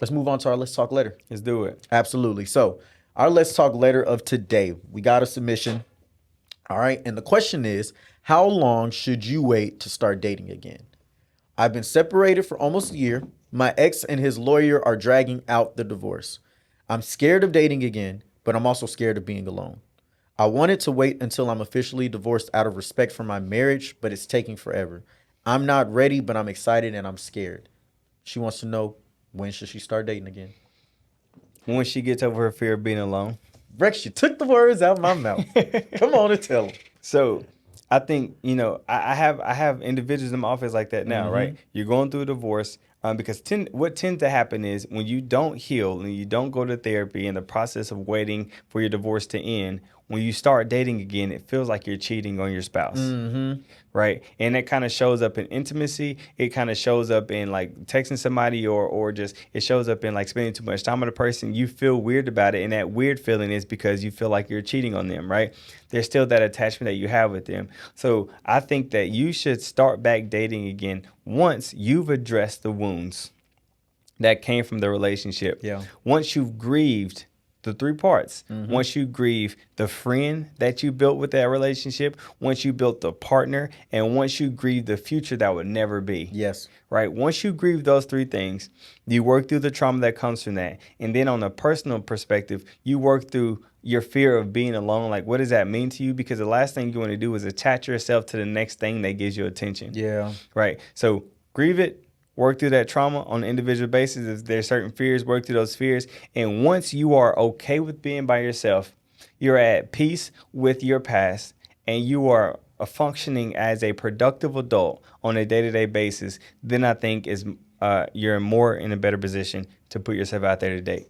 let's move on to our Let's Talk Letter. Let's do it. Absolutely. So, our Let's Talk Letter of today, we got a submission. All right. And the question is, how long should you wait to start dating again? I've been separated for almost a year. My ex and his lawyer are dragging out the divorce. I'm scared of dating again, but I'm also scared of being alone. I wanted to wait until I'm officially divorced out of respect for my marriage, but it's taking forever. I'm not ready, but I'm excited and I'm scared. She wants to know, when should she start dating again? When she gets over her fear of being alone. Rex, you took the words out of my mouth. Come on and tell them. So I think, I have individuals in my office like that now, right? You're going through a divorce because what tends to happen is when you don't heal and you don't go to therapy in the process of waiting for your divorce to end, when you start dating again, it feels like you're cheating on your spouse, right? And it kind of shows up in intimacy. It kind of shows up in like texting somebody or just it shows up in like spending too much time with a person. You feel weird about it. And that weird feeling is because you feel like you're cheating on them, right? There's still that attachment that you have with them. So I think that you should start back dating again once you've addressed the wounds that came from the relationship. Yeah. Once you've grieved the three parts. Once you grieve the friend that you built with that relationship, once you built the partner, and once you grieve the future that would never be. Yes. Right? Once you grieve those three things, you work through the trauma that comes from that. And then on a personal perspective, you work through your fear of being alone. Like, what does that mean to you? Because the last thing you want to do is attach yourself to the next thing that gives you attention. Yeah. Right? So grieve it. Work through that trauma on an individual basis. If there's certain fears, work through those fears. And once you are okay with being by yourself, you're at peace with your past, and you are functioning as a productive adult on a day-to-day basis, then I think you're more in a better position to put yourself out there to date.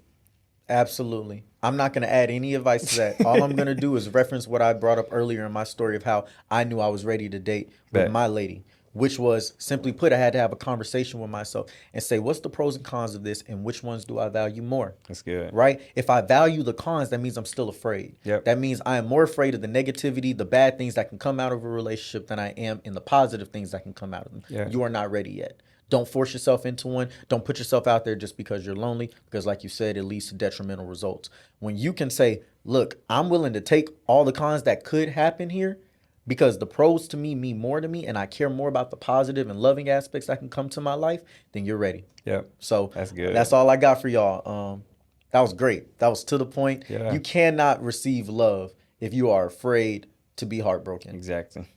Absolutely. I'm not going to add any advice to that. All I'm going to do is reference what I brought up earlier in my story of how I knew I was ready to date with my lady. Which was, simply put, I had to have a conversation with myself and say, what's the pros and cons of this and which ones do I value more? That's good. Right? If I value the cons, that means I'm still afraid. Yep. That means I am more afraid of the negativity, the bad things that can come out of a relationship than I am in the positive things that can come out of them. Yeah. You are not ready yet. Don't force yourself into one. Don't put yourself out there just because you're lonely, because like you said, it leads to detrimental results. When you can say, look, I'm willing to take all the cons that could happen here, because the pros to me mean more to me and I care more about the positive and loving aspects that can come to my life, then you're ready. Yep. So that's good. That's all I got for y'all. That was great. That was to the point. Yeah. You cannot receive love if you are afraid to be heartbroken. Exactly.